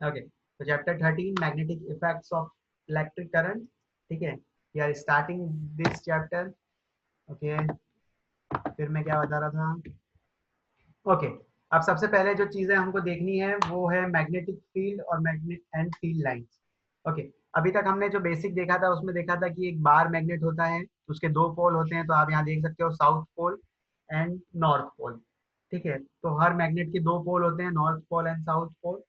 Okay, तो chapter 13 magnetic effects of electric current. ठीक है, we are starting this chapter. Okay, फिर मैं क्या बता रहा था? ओके, अब सबसे पहले जो चीजें हमको देखनी है वो है मैग्नेटिक फील्ड और magnet and field lines. Okay, अभी तक हमने जो बेसिक देखा था उसमें देखा था कि एक बार मैग्नेट होता है, उसके दो पोल होते हैं, तो आप यहाँ देख सकते हो south pole and north pole. ठीक है, तो हर मैग्नेट के दो पोल होते हैं, north pole and south pole.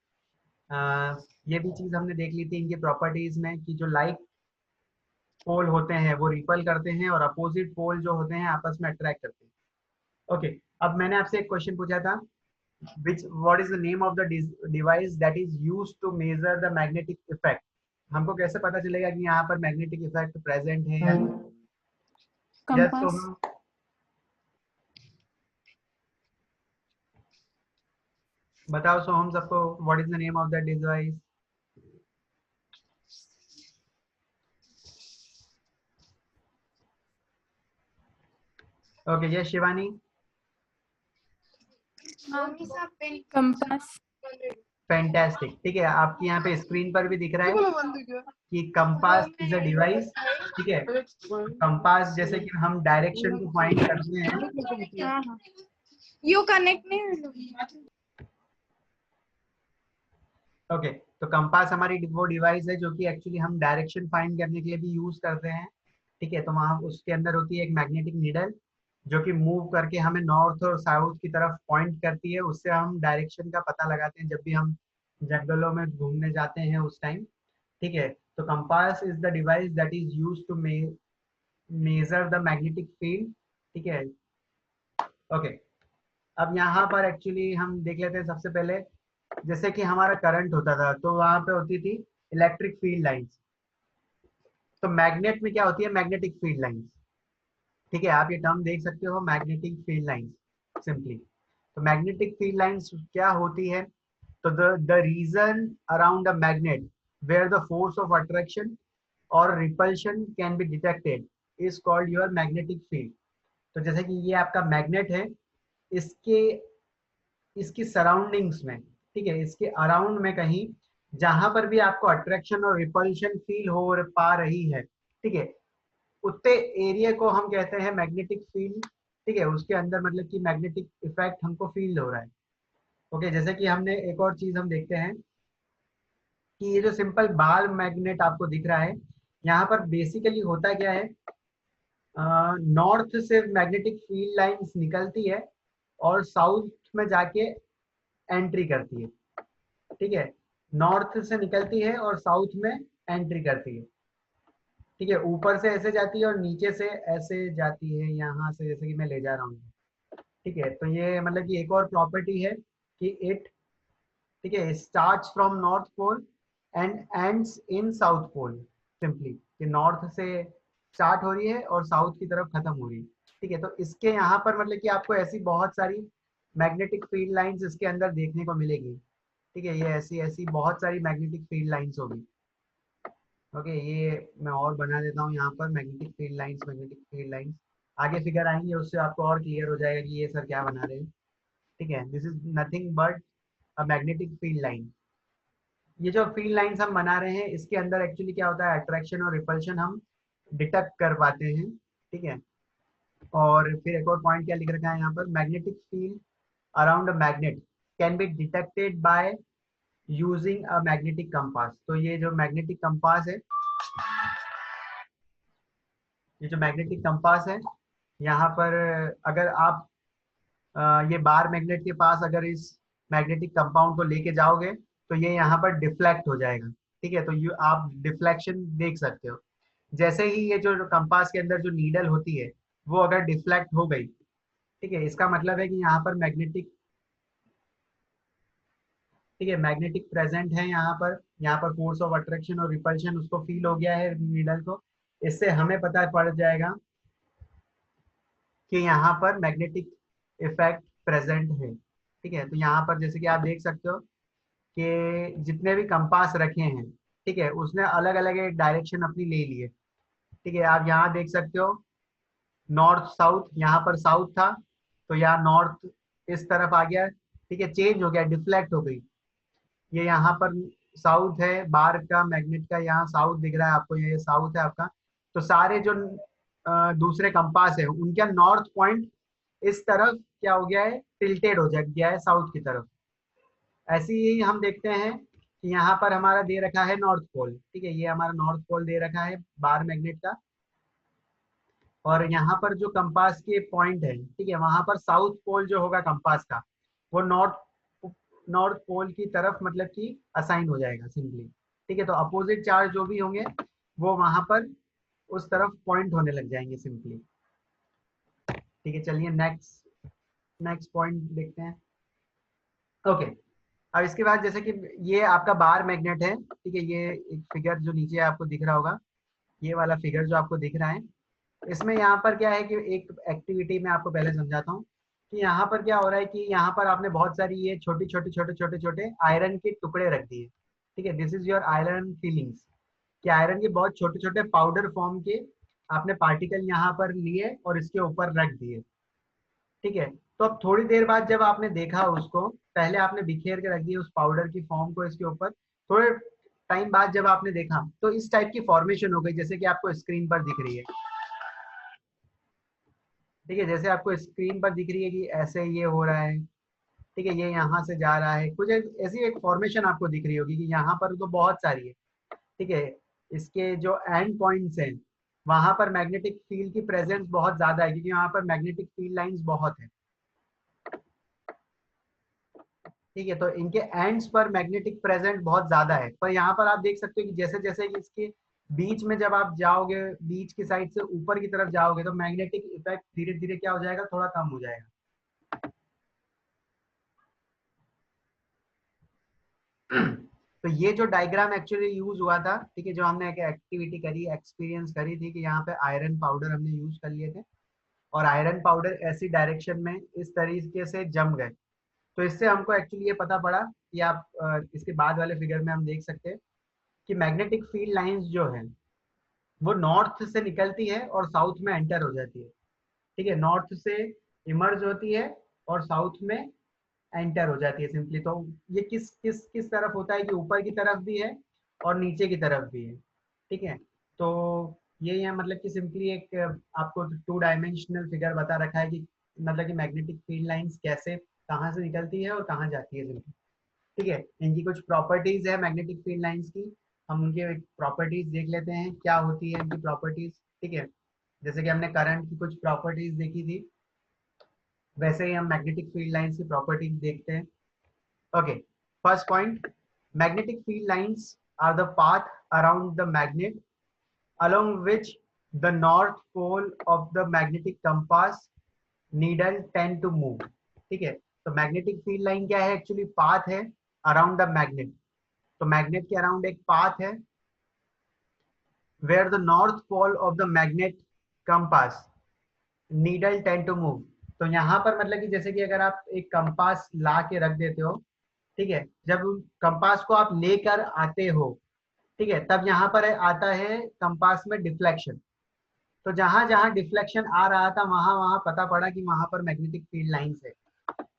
ये भी चीज हमने देख ली थी इनकी प्रॉपर्टीज में कि जो लाइक पोल होते हैं वो रिपल करते हैं और अपोजिट पोल जो होते हैं आपस में अट्रैक्ट करते हैं। ओके, अब मैंने आपसे एक क्वेश्चन पूछा था, which what is the name of the device that is used to measure the magnetic effect? हमको कैसे पता चलेगा कि यहाँ पर मैग्नेटिक इफेक्ट प्रेजेंट है या नहीं? यस, तो कंपास। हम बताओ सोहम सबको, what is the name of that device? Okay, yes Shivani. Compass. Fantastic. ठीक है, आपकी यहाँ पे स्क्रीन पर भी दिख रहा है कि कंपास इज अ डिवाइस। ठीक है, कंपास जैसे कि हम डायरेक्शन को फाइंड करते हैं। यू कनेक्ट नहीं। ओके, तो कंपास हमारी वो डिवाइस है जो कि एक्चुअली हम डायरेक्शन फाइंड करने के लिए भी यूज करते हैं। ठीक है, तो वहाँ उसके अंदर होती है एक मैग्नेटिक नीडल जो कि मूव करके हमें नॉर्थ और साउथ की तरफ पॉइंट करती है, उससे हम डायरेक्शन का पता लगाते हैं जब भी हम जंगलों में घूमने जाते हैं उस टाइम। ठीक है, तो compass is the device that is use to measure the magnetic field. ठीक है, ओके, अब यहाँ पर एक्चुअली हम देख लेते हैं सबसे पहले, जैसे कि हमारा करंट होता था तो वहां पे होती थी इलेक्ट्रिक फील्ड लाइंस। तो मैग्नेट में क्या होती है? Magnetic field lines. ठीक है, आप ये टर्म देख सकते हो, मैग्नेटिक फील्ड लाइंस सिंपली। तो मैग्नेटिक फील्ड लाइंस क्या होती है? तो the region around a magnet where the force of attraction और repulsion can be detected is called your magnetic field. तो जैसे कि ये आपका मैग्नेट है, इसके इसकी सराउंडिंग्स में, ठीक है, इसके अराउंड में कहीं जहां पर भी आपको अट्रैक्शन और रिपल्शन फील हो पा रही है, ठीक है, उतने एरिया को हम कहते हैं मैग्नेटिक फील्ड। ठीक है, उसके अंदर मतलब कि मैग्नेटिक इफेक्ट हमको फील हो रहा है। ओके, जैसे कि हमने एक और चीज हम देखते हैं कि ये जो सिंपल बाल मैग्नेट आपको दिख रहा है, यहाँ पर बेसिकली होता क्या है, नॉर्थ से मैग्नेटिक फील्ड लाइंस निकलती है और साउथ में जाके एंट्री करती है। ठीक है, नॉर्थ से निकलती है और साउथ में एंट्री करती है। ठीक है, ऊपर से ऐसे जाती है और नीचे से ऐसे जाती है, यहाँ से जैसे कि मैं ले जा रहा हूँ। ठीक है, तो ये मतलब कि एक और प्रॉपर्टी है कि इट, ठीक है, starts from north pole and ends in south pole. Simply कि नॉर्थ से स्टार्ट हो रही है और साउथ की तरफ खत्म हो रही है। ठीक है, तो इसके यहाँ पर मतलब कि आपको ऐसी बहुत सारी मैग्नेटिक फील्ड लाइंस इसके अंदर देखने को मिलेगी। ठीक है, ये ऐसी ऐसी बहुत सारी मैग्नेटिक फील्ड लाइंस होगी। ओके, ये मैं और बना देता हूँ यहाँ पर magnetic field lines, magnetic field lines. आगे फिगर आएंगे उससे आपको और क्लियर हो जाएगा कि ये सर क्या बना रहे हैं। ठीक है, this is nothing but a magnetic field line. ये जो फील्ड लाइंस हम बना रहे हैं इसके अंदर एक्चुअली क्या होता है, अट्रैक्शन और रिपल्शन हम डिटेक्ट कर पाते हैं। ठीक है, और फिर एक और पॉइंट क्या लिख रखा है यहाँ पर, magnetic field around a magnet can be detected by using a magnetic compass. तो ये जो मैग्नेटिक कंपास है, ये जो मैग्नेटिक कंपास है, यहाँ पर अगर आप ये बार मैग्नेट के पास अगर इस मैग्नेटिक कंपाउंड को लेके जाओगे तो ये यहाँ पर डिफ्लेक्ट हो जाएगा। ठीक है, तो यू आप डिफ्लेक्शन देख सकते हो। जैसे ही ये जो कंपास के अंदर जो नीडल होती है वो अगर डिफ्लेक्ट हो गई, ठीक है, इसका मतलब है कि यहाँ पर मैग्नेटिक, ठीक है, मैग्नेटिक प्रेजेंट है यहाँ पर फोर्स ऑफ अट्रैक्शन और रिपल्शन उसको फील हो गया है नीडल को। इससे हमें पता पड़ जाएगा कि यहाँ पर मैग्नेटिक इफेक्ट प्रेजेंट है। ठीक है, तो यहाँ पर जैसे कि आप देख सकते हो कि जितने भी कंपास रखे हैं, ठीक है, उसने अलग अलग एक डायरेक्शन अपनी ले ली है। ठीक है, आप यहाँ देख सकते हो नॉर्थ साउथ, यहाँ पर साउथ था तो यहाँ नॉर्थ इस तरफ आ गया। ठीक है, चेंज हो गया, डिफ्लेक्ट हो गई। ये यहाँ पर साउथ है, बार का मैग्नेट का यहाँ साउथ दिख रहा है आपको, ये साउथ है आपका। तो सारे जो दूसरे कंपास है उनका नॉर्थ पॉइंट इस तरफ क्या हो गया है, टिल्टेड हो गया है साउथ की तरफ। ऐसे ही हम देखते हैं कि यहाँ पर हमारा दे रखा है नॉर्थ पोल, ठीक है, ये हमारा नॉर्थ पोल दे रखा है बार मैग्नेट का। और यहाँ पर जो कंपास के पॉइंट है, ठीक है, वहां पर साउथ पोल जो होगा कंपास का, वो नॉर्थ नॉर्थ पोल की तरफ मतलब कि असाइन हो जाएगा सिंपली। ठीक है, तो अपोजिट चार्ज जो भी होंगे वो वहां पर उस तरफ पॉइंट होने लग जाएंगे सिंपली। ठीक है, चलिए नेक्स्ट नेक्स्ट पॉइंट देखते हैं। ओके, अब इसके बाद जैसे कि ये आपका बार मैग्नेट है, ठीक है, ये एक फिगर जो नीचे आपको दिख रहा होगा, ये वाला फिगर जो आपको दिख रहा है, इसमें यहाँ पर क्या है कि एक एक्टिविटी में आपको पहले समझाता हूँ कि यहाँ पर क्या हो रहा है कि यहाँ पर आपने बहुत सारी ये छोटी छोटे छोटे छोटे छोटे आयरन के टुकड़े रख दिए। ठीक है, this is your iron feelings, कि आयरन के बहुत छोटे छोटे पाउडर फॉर्म के आपने पार्टिकल यहाँ पर लिए और इसके ऊपर रख दिए। ठीक है, तो अब थोड़ी देर बाद जब आपने देखा उसको, पहले आपने बिखेर के रख दिया उस पाउडर की फॉर्म को इसके ऊपर, थोड़े टाइम बाद जब आपने देखा तो इस टाइप की फॉर्मेशन हो गई जैसे कि आपको स्क्रीन पर दिख रही है। ठीक है, जैसे आपको स्क्रीन पर दिख रही है कि ऐसे ये हो रहा है। ठीक है, ये यहाँ से जा रहा है, कुछ ऐसी एक फॉर्मेशन आपको दिख रही होगी कि यहाँ पर तो बहुत सारी है। ठीक है, इसके जो एंड पॉइंट्स हैं वहां पर मैग्नेटिक फील्ड की प्रेजेंस बहुत ज्यादा है, क्योंकि वहां पर मैग्नेटिक फील्ड लाइंस बहुत है। ठीक है, तो इनके एंड्स पर मैग्नेटिक प्रेजेंट बहुत ज्यादा है, पर यहाँ पर आप देख सकते हो कि जैसे जैसे कि इसके बीच में जब आप जाओगे, बीच की साइड से ऊपर की तरफ जाओगे, तो मैग्नेटिक इफेक्ट धीरे धीरे क्या हो जाएगा, थोड़ा कम हो जाएगा। तो ये जो डायग्राम एक्चुअली यूज हुआ था, ठीक है, जो हमने एक एक्टिविटी करी, एक्सपीरियंस करी थी कि यहाँ पे आयरन पाउडर हमने यूज कर लिए थे और आयरन पाउडर ऐसी डायरेक्शन में इस तरीके से जम गए। तो इससे हमको एक्चुअली ये पता पड़ा कि आप इसके बाद वाले फिगर में हम देख सकते हैं कि मैग्नेटिक फील्ड लाइंस जो है वो नॉर्थ से निकलती है और साउथ में एंटर हो जाती है। ठीक है, नॉर्थ से इमर्ज होती है और साउथ में एंटर हो जाती है सिंपली। तो ये किस किस किस तरफ होता है कि ऊपर की तरफ भी है और नीचे की तरफ भी है। ठीक है, तो ये यहाँ मतलब कि सिंपली एक आपको टू डायमेंशनल फिगर बता रखा है कि मतलब कि मैग्नेटिक फील्ड लाइंस कैसे कहाँ से निकलती है और कहाँ जाती है सिंपली। ठीक है, इनकी कुछ प्रॉपर्टीज है मैग्नेटिक फील्ड लाइंस की, हम उनके प्रॉपर्टीज देख लेते हैं क्या होती है इनकी प्रॉपर्टीज। ठीक है, जैसे कि हमने करंट की कुछ प्रॉपर्टीज देखी थी, वैसे ही हम मैग्नेटिक फील्ड लाइंस की प्रॉपर्टीज देखते हैं। Okay, first point, magnetic field lines are the path around the magnet along which the north pole of the magnetic compass needle tend to move। ठीक है, तो मैग्नेटिक फील्ड लाइन क्या है, actually path है around the magnet. तो magnet के around एक path है where the north pole of the magnet compass needle tend to move। तो यहाँ पर मतलब कि जैसे कि अगर आप एक कंपास ला के रख देते हो, ठीक है, जब कंपास को आप लेकर आते हो, ठीक है, तब यहाँ पर आता है कंपास में डिफ्लेक्शन। तो जहां जहां डिफ्लेक्शन आ रहा था वहां वहां पता पड़ा कि वहां पर मैग्नेटिक फील्ड लाइंस है।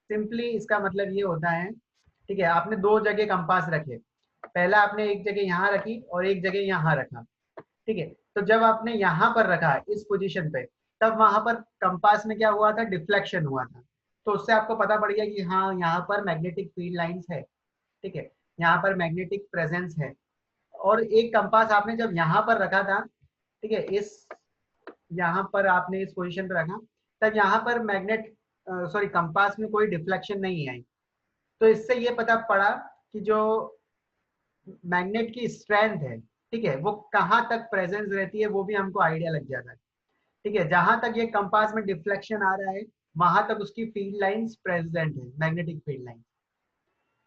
सिंपली इसका मतलब ये होता है, ठीक है, आपने दो जगह कंपास रखे, पहला आपने एक जगह यहाँ रखी और एक जगह यहाँ रखा। ठीक है, तो जब आपने यहाँ पर रखा इस पोजीशन पे, तब वहां पर कंपास में क्या हुआ था, डिफ्लेक्शन हुआ था। तो उससे आपको पता पड़ गया कि हाँ यहाँ पर मैग्नेटिक फील्ड लाइंस है। ठीक है, यहाँ पर मैग्नेटिक प्रेजेंस है। और एक कंपास आपने जब यहाँ पर रखा था, ठीक है, इस यहाँ पर आपने इस पोजीशन पर रखा, तब यहाँ पर मैग्नेट सॉरी कंपास में कोई डिफ्लेक्शन नहीं आई। तो इससे ये पता पड़ा कि जो मैग्नेट की स्ट्रेंथ है, ठीक है, वो कहाँ तक प्रेजेंस रहती है, वो भी हमको आइडिया लग जाता है। ठीक है, जहां तक ये कंपास में डिफ्लेक्शन आ रहा है वहां तक उसकी फील्ड लाइंस प्रेजेंट है, magnetic field line.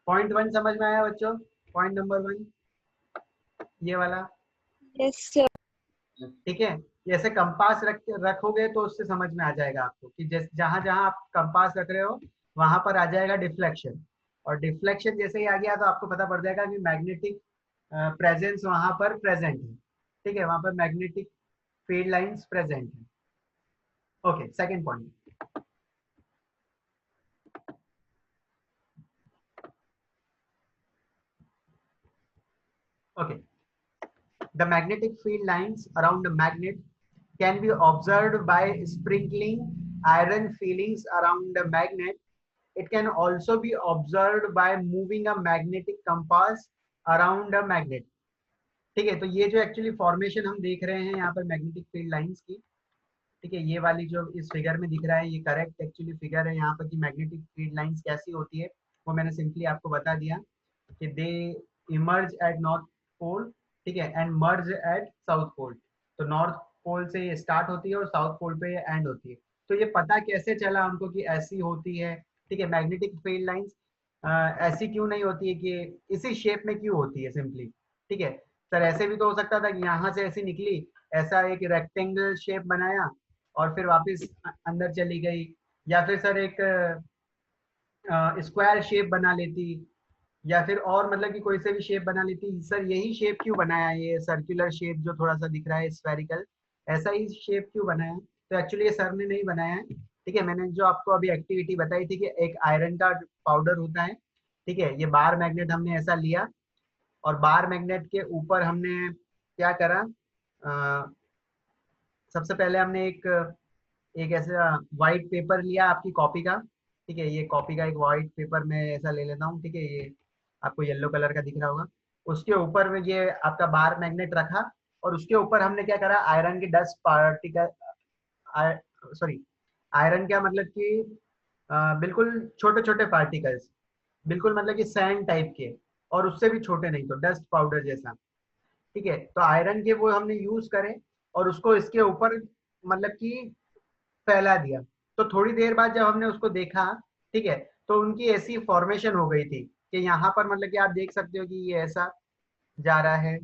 Point one समझ में आया बच्चों, पॉइंट नंबर वन ये वाला। Yes, sir. ठीक है, जैसे कंपास रखोगे तो उससे समझ में आ जाएगा आपको कि जहां जहां आप कंपास रख रहे हो वहां पर आ जाएगा डिफ्लेक्शन। और डिफ्लेक्शन जैसे ही आ गया तो आपको पता पड़ जाएगा कि मैग्नेटिक प्रेजेंस वहां पर प्रेजेंट है। ठीक है, वहां पर मैग्नेटिक फील्ड लाइंस प्रेजेंट है। Okay, second point, Okay. The magnetic field lines around a magnet can be observed by sprinkling iron filings around the magnet. It can also be observed by moving a magnetic compass around a magnet. ठीक है, तो ये जो actually formation हम देख रहे हैं यहाँ पर मैग्नेटिक फील्ड लाइंस की, ठीक है, ये वाली जो इस फिगर में दिख रहा है ये करेक्ट एक्चुअली फिगर है यहाँ पर कि मैग्नेटिक फील्ड लाइंस कैसी होती है, वो मैंने सिंपली आपको बता दिया कि they emerge at north pole, ठीक है, and merge at south pole. तो नॉर्थ पोल से ये स्टार्ट होती है और साउथ पोल पे ये एंड होती है। तो ये पता कैसे चला हमको कि ऐसी होती है, ठीक है, मैग्नेटिक फील्ड लाइंस ऐसी क्यों नहीं होती है कि इसी शेप में क्यों होती है सिंपली, ठीक है। सर ऐसे भी तो हो सकता था कि यहाँ से ऐसी निकली, ऐसा एक रेक्टेंगल शेप बनाया और फिर वापस अंदर चली गई, या फिर सर एक स्क्वायर शेप बना लेती, या फिर और मतलब कि कोई से भी शेप बना लेती। सर यही शेप क्यों बनाया, ये सर्कुलर शेप जो थोड़ा सा दिख रहा है स्फेरिकल, ऐसा ही शेप क्यों बनाया? तो एक्चुअली ये सर ने नहीं बनाया है, ठीक है। मैंने जो आपको अभी एक्टिविटी बताई थी कि एक आयरन का पाउडर होता है, ठीक है, ये बार मैग्नेट हमने ऐसा लिया और बार मैग्नेट के ऊपर हमने क्या करा, सबसे पहले हमने एक एक ऐसा व्हाइट पेपर लिया आपकी कॉपी का, ठीक है, ये कॉपी का एक व्हाइट पेपर मैं ऐसा ले लेता हूँ, ठीक है, ये आपको येलो कलर का दिख रहा होगा। उसके ऊपर में ये आपका बार मैग्नेट रखा और उसके ऊपर हमने क्या करा, आयरन की डस्ट पार्टिकल, सॉरी आयरन क्या मतलब कि बिल्कुल छोटे छोटे पार्टिकल्स, बिल्कुल मतलब कि सैंड टाइप के, और उससे भी छोटे नहीं, तो डस्ट पाउडर जैसा, ठीक है। तो आयरन के वो हमने यूज करे और उसको इसके ऊपर मतलब कि फैला दिया। तो थोड़ी देर बाद जब हमने उसको देखा, ठीक है, तो उनकी ऐसी फॉर्मेशन हो गई थी कि यहाँ पर मतलब कि आप देख सकते हो कि ये ऐसा जा रहा है,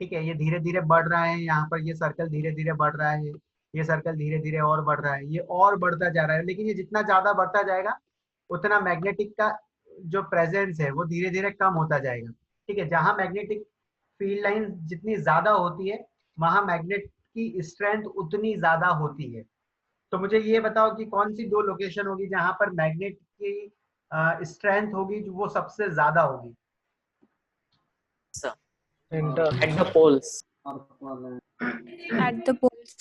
ठीक है, ये धीरे धीरे बढ़ रहा है, यहाँ पर ये सर्कल धीरे धीरे बढ़ रहा है, ये सर्कल धीरे धीरे और बढ़ रहा है, ये और बढ़ता जा रहा है। लेकिन ये जितना ज्यादा बढ़ता जाएगा उतना मैग्नेटिक का जो प्रेजेंस है वो धीरे धीरे कम होता जाएगा, ठीक है। जहां मैग्नेटिक फील्ड लाइन जितनी ज्यादा होती है वहां मैग्नेट की स्ट्रेंथ उतनी ज्यादा होती है। तो मुझे ये बताओ कि कौन सी दो लोकेशन होगी जहां पर मैग्नेट की स्ट्रेंथ होगी जो वो सबसे ज्यादा होगी? At the poles. At the poles.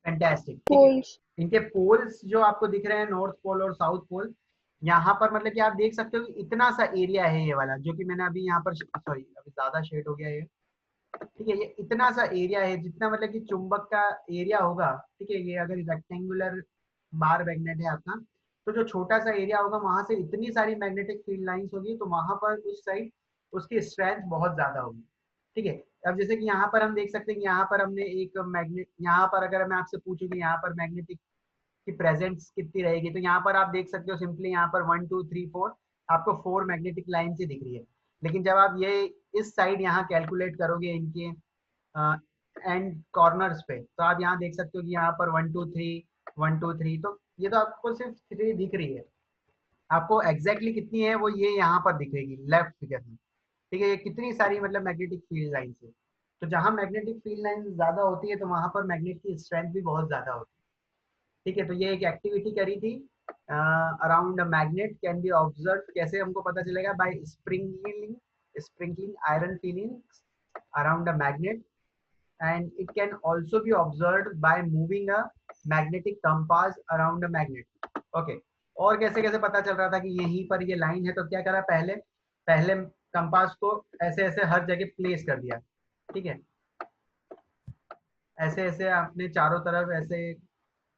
Fantastic, ठीक है। Poles. इनके पोल्स जो आपको दिख रहे हैं, नॉर्थ पोल और साउथ पोल, यहाँ पर मतलब कि आप देख सकते हो कि इतना सा एरिया है ये वाला, जो कि मैंने अभी यहाँ पर, सॉरी अभी ज्यादा शेड हो गया ये, ठीक है, ये इतना सा एरिया है जितना मतलब कि चुंबक का एरिया होगा, ठीक है। ये अगर रेक्टेंगुलर बार मैग्नेट है आपका, तो जो छोटा सा एरिया होगा वहां से इतनी सारी मैग्नेटिक फील्ड लाइंस होगी, तो वहां पर उस साइड उसकी स्ट्रेंथ बहुत ज्यादा होगी, ठीक है। अब जैसे कि यहाँ पर हम देख सकते हैं कि यहाँ पर हमने एक मैग्नेट, यहाँ पर अगर मैं आपसे पूछूं कि यहाँ पर मैग्नेटिक की प्रेजेंस कितनी रहेगी, तो यहाँ पर आप देख सकते हो सिंपली यहाँ पर 1 2 3 4 आपको 4 मैग्नेटिक लाइन ही दिख रही है। लेकिन जब आप ये इस साइड यहाँ कैलकुलेट करोगे इनके एंड कॉर्नर्स पे, तो आप यहाँ देख सकते हो कि यहाँ पर 1 2 3 1 2 3, तो ये तो आपको सिर्फ 3 दिख रही है, आपको एग्जैक्टली कितनी है वो ये यहाँ पर दिखेगी लेफ्ट फिगर में, ठीक है। ये कितनी सारी मतलब मैग्नेटिक फील्ड लाइन है। तो जहाँ मैग्नेटिक फील्ड लाइन ज्यादा होती है तो वहां पर मैग्नेट की स्ट्रेंथ भी बहुत ज्यादा होती है, ठीक है। तो ये एक एक्टिविटी करी थी, around magnet can be observe, कैसे हमको पता चलेगा, by sprinkling iron filings around a magnet, and it can also be observed by moving a magnetic compass around a magnet. Okay. और कैसे कैसे पता चल रहा था कि यहीं पर ये लाइन है, तो क्या करा, पहले पहले कंपास को ऐसे ऐसे हर जगह प्लेस कर दिया, ठीक है, ऐसे ऐसे आपने चारों तरफ ऐसे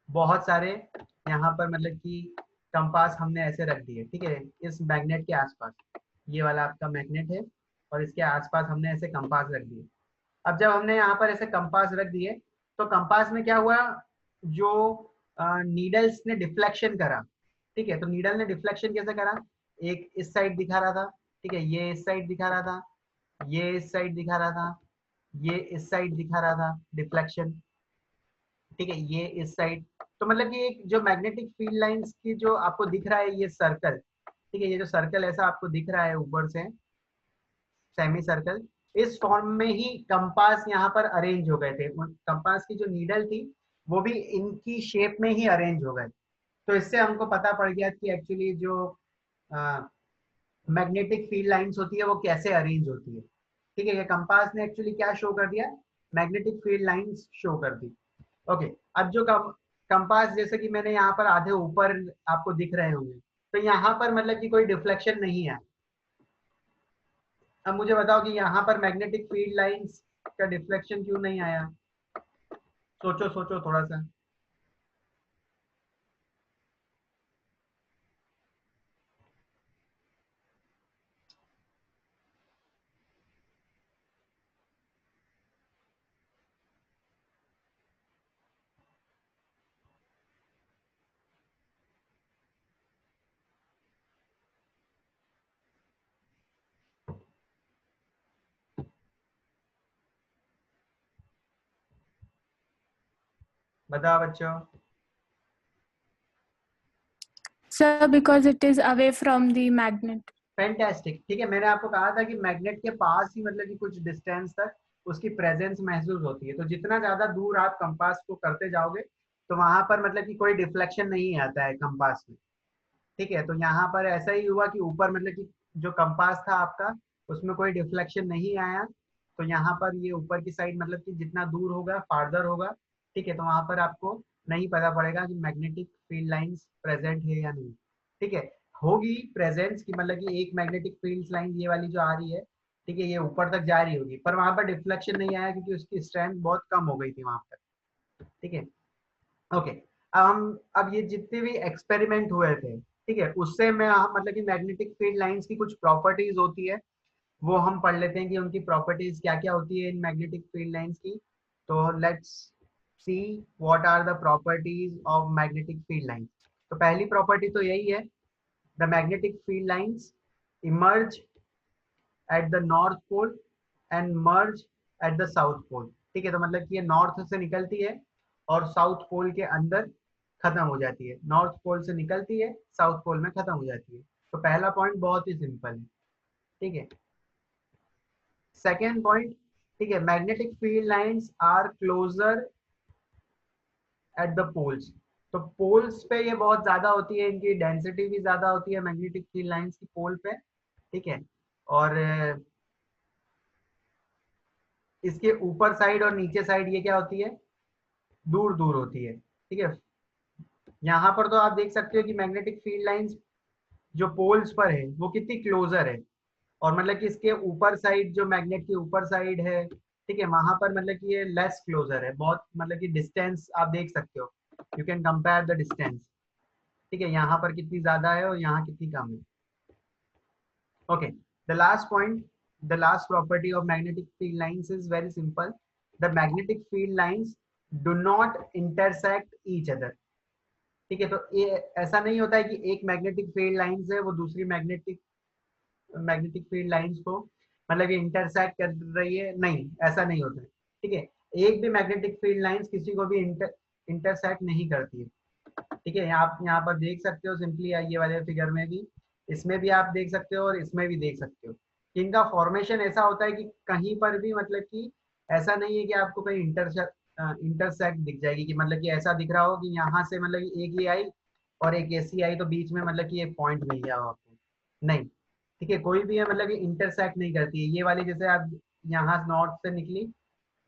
बहुत सारे यहाँ पर मतलब कि कंपास हमने ऐसे रख दिए, ठीक है, इस मैग्नेट के आसपास। ये वाला आपका मैग्नेट है और इसके आसपास हमने ऐसे कंपास रख दिए। अब जब हमने यहाँ पर ऐसे कंपास रख दिए तो कंपास में क्या हुआ, जो नीडल्स ने डिफ्लेक्शन करा, ठीक है। तो नीडल ने डिफ्लेक्शन कैसे करा, एक इस साइड दिखा रहा था, ठीक है, ये इस साइड दिखा रहा था, ये इस साइड दिखा रहा था, ये इस साइड दिखा रहा था डिफ्लेक्शन, ठीक है, ये इस साइड। तो मतलब कि एक जो मैग्नेटिक फील्ड लाइंस की जो आपको दिख रहा है ये सर्कल, ठीक है, ये जो सर्कल ऐसा आपको दिख रहा है ऊपर से सेमी सर्कल, इस फॉर्म में ही कंपास यहाँ पर अरेंज हो गए थे। कंपास की जो नीडल थी वो भी इनकी शेप में ही अरेंज हो गए। तो इससे हमको पता पड़ गया कि एक्चुअली जो मैग्नेटिक फील्ड लाइंस होती है वो कैसे अरेंज होती है। ठीक है, ये कंपास ने एक्चुअली क्या शो कर दिया, मैग्नेटिक फील्ड लाइंस शो कर दी। ओके, अब जो कंपास जैसे कि मैंने यहाँ पर आधे ऊपर आपको दिख रहे होंगे, तो यहाँ पर मतलब कि कोई डिफ्लेक्शन नहीं है। अब मुझे बताओ कि यहाँ पर मैग्नेटिक फील्ड लाइंस का डिफ्लेक्शन क्यों नहीं आया, सोचो सोचो थोड़ा सा। बताओ बच्चों। Sir, because it is away from the magnet. Fantastic, ठीक है, मैंने आपको कहा था कि मैग्नेट के पास ही मतलब कि कुछ डिस्टेंस तक उसकी प्रेजेंस महसूस होती है। तो जितना ज्यादा दूर आप कंपास को करते जाओगे तो वहां पर मतलब कि कोई डिफ्लेक्शन नहीं आता है कंपास में। ठीक है, तो यहाँ पर ऐसा ही हुआ कि ऊपर मतलब कि जो कंपास था आपका उसमें कोई डिफ्लेक्शन नहीं आया। तो यहाँ पर ये ऊपर की साइड मतलब कि जितना दूर होगा फार्दर होगा, ठीक है, तो वहां पर आपको नहीं पता पड़ेगा कि मैग्नेटिक फील्ड लाइंस प्रेजेंट है या नहीं। ठीक है, होगी प्रेजेंस की मतलब कि एक मैग्नेटिक फील्ड लाइन ये वाली जो आ रही है, ठीक है, ये ऊपर तक जा रही होगी, पर वहां पर डिफ्लेक्शन नहीं आया क्योंकि उसकी स्ट्रेंथ बहुत कम हो गई थी वहां पर। ठीक है, ओके। अब ये जितने भी एक्सपेरिमेंट हुए थे, ठीक है, उससे मैं मतलब कि मैग्नेटिक फील्ड लाइंस की कुछ प्रॉपर्टीज होती है वो हम पढ़ लेते हैं कि उनकी प्रॉपर्टीज क्या क्या होती है इन मैग्नेटिक फील्ड लाइंस की। तो let's see what are the properties of magnetic field lines. तो पहली प्रॉपर्टी तो यही है, the magnetic field lines emerge at the north pole and merge at the south pole. ठीक है, तो मतलब कि ये नॉर्थ से निकलती है और साउथ पोल के अंदर खत्म हो जाती है, नॉर्थ पोल से निकलती है साउथ पोल में खत्म हो जाती है। तो पहला पॉइंट बहुत ही सिंपल है। ठीक है, सेकेंड पॉइंट, ठीक है, magnetic field lines are closer at the poles. तो पोल्स पे ये बहुत ज्यादा होती है, इनकी डेंसिटी भी ज्यादा होती है मैग्नेटिक फील्ड लाइंस की पोल पे। ठीक है, और इसके ऊपर साइड और नीचे साइड ये क्या होती है, दूर दूर होती है। ठीक है, यहाँ पर तो आप देख सकते हो कि मैग्नेटिक फील्ड लाइंस जो पोल्स पर है वो कितनी क्लोजर है, और मतलब कि इसके ऊपर साइड जो मैग्नेट की ऊपर साइड है, ठीक है, वहां पर मतलब कि ये लेस क्लोजर है बहुत, मतलब कि डिस्टेंस आप देख सकते हो, you can compare the distance. ठीक है, यहाँ पर कितनी ज्यादा है और यहाँ कितनी कम है। Okay, the last point, the last property of magnetic field lines is very simple, the magnetic field lines do not intersect each other. ठीक है, तो ये ऐसा नहीं होता है कि एक मैग्नेटिक फील्ड लाइंस है वो दूसरी मैग्नेटिक मैग्नेटिक फील्ड लाइंस को मतलब ये इंटरसेक्ट कर रही है, नहीं ऐसा नहीं होता है। ठीक है, एक भी मैग्नेटिक फील्ड लाइंस किसी को भी इंटरसेक्ट नहीं करती है। ठीक है, आप यहाँ पर देख सकते हो सिंपली, ये वाले फिगर में भी, इसमें भी आप देख सकते हो और इसमें भी देख सकते हो कि इनका फॉर्मेशन ऐसा होता है कि कहीं पर भी मतलब कि ऐसा नहीं है कि आपको कहीं इंटरसेक्ट दिख जाएगी, कि मतलब कि ऐसा दिख रहा हो कि यहाँ से मतलब कि एक ये आई और एक ऐसी आई तो बीच में मतलब कि एक पॉइंट मिल गया हो आपको, नहीं। ठीक है, कोई भी है मतलब कि इंटरसेक्ट नहीं करती है, ये वाली जैसे आप यहाँ नॉर्थ से निकली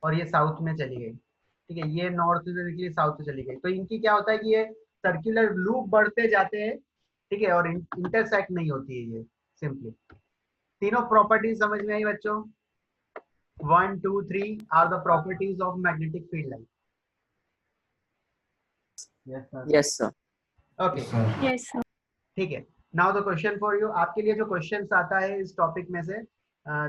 और ये साउथ में चली गई, ठीक है, ये नॉर्थ से निकली साउथ से चली गई, तो इनकी क्या होता है कि ये सर्कुलर लूप बढ़ते जाते हैं। ठीक है, और इंटरसेक्ट नहीं होती है ये, सिंपली। तीनों प्रॉपर्टीज समझ में आई बच्चों, 1 2 3 are the properties of magnetic field line. Yes, sir. Okay, Yes, sir. ठीक है, now the question for you, आपके लिए जो क्वेश्चन आता है इस टॉपिक में से,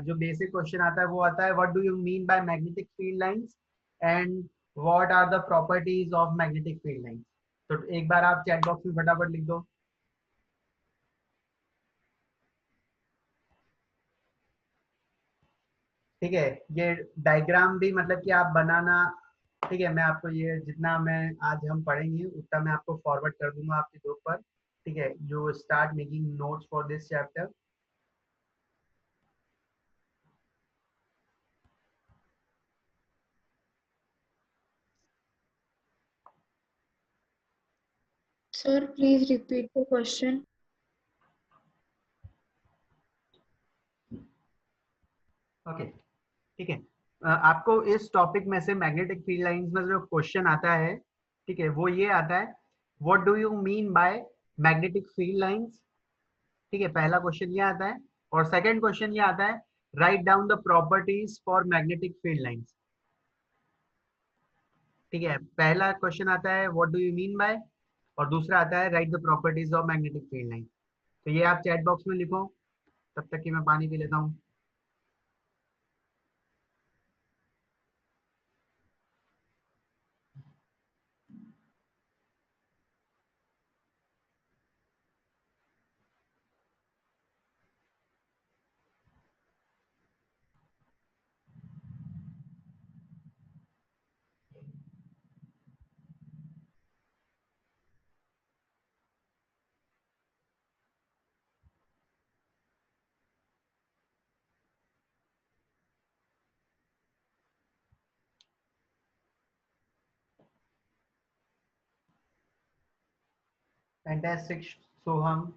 जो बेसिक क्वेश्चन आता है वो आता है, what do you mean by magnetic field lines and what are the properties of magnetic field lines. तो एक बार आप चैट बॉक्स में फटाफट लिख दो। ठीक है, ये डायग्राम भी मतलब कि आप बनाना, ठीक है, मैं आपको ये जितना मैं आज हम पढ़ेंगे उतना मैं आपको फॉरवर्ड कर दूंगा आपके ग्रुप पर। ठीक है, you start making notes for this chapter. Sir, please repeat the question. Okay, ठीक है। आपको इस टॉपिक में से मैग्नेटिक फील्ड लाइंस में जो क्वेश्चन आता है, ठीक है, वो ये आता है, what do you mean by magnetic field lines. ठीक है, पहला क्वेश्चन ये आता है। और सेकंड क्वेश्चन ये आता है, write down the properties for magnetic field lines. ठीक है, पहला क्वेश्चन आता है what do you mean bye, और दूसरा आता है right the properties of magnetic field line. तो ये आप चैट बॉक्स में लिखो, तब तक कि मैं पानी पी लेता हूँ। फैंटास्टिक सोहम।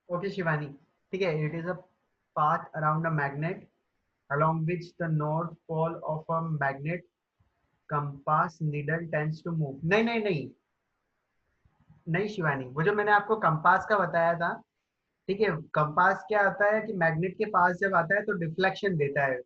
ओके शिवानी, ठीक है, it is a path around a magnet along which the north pole of a magnet compass needle tends to move। नहीं नहीं नहीं नहीं शिवानी, वो जो मैंने आपको कंपास का बताया था, ठीक है, कंपास क्या होता है कि मैग्नेट के पास जब आता है तो डिफ्लेक्शन देता है,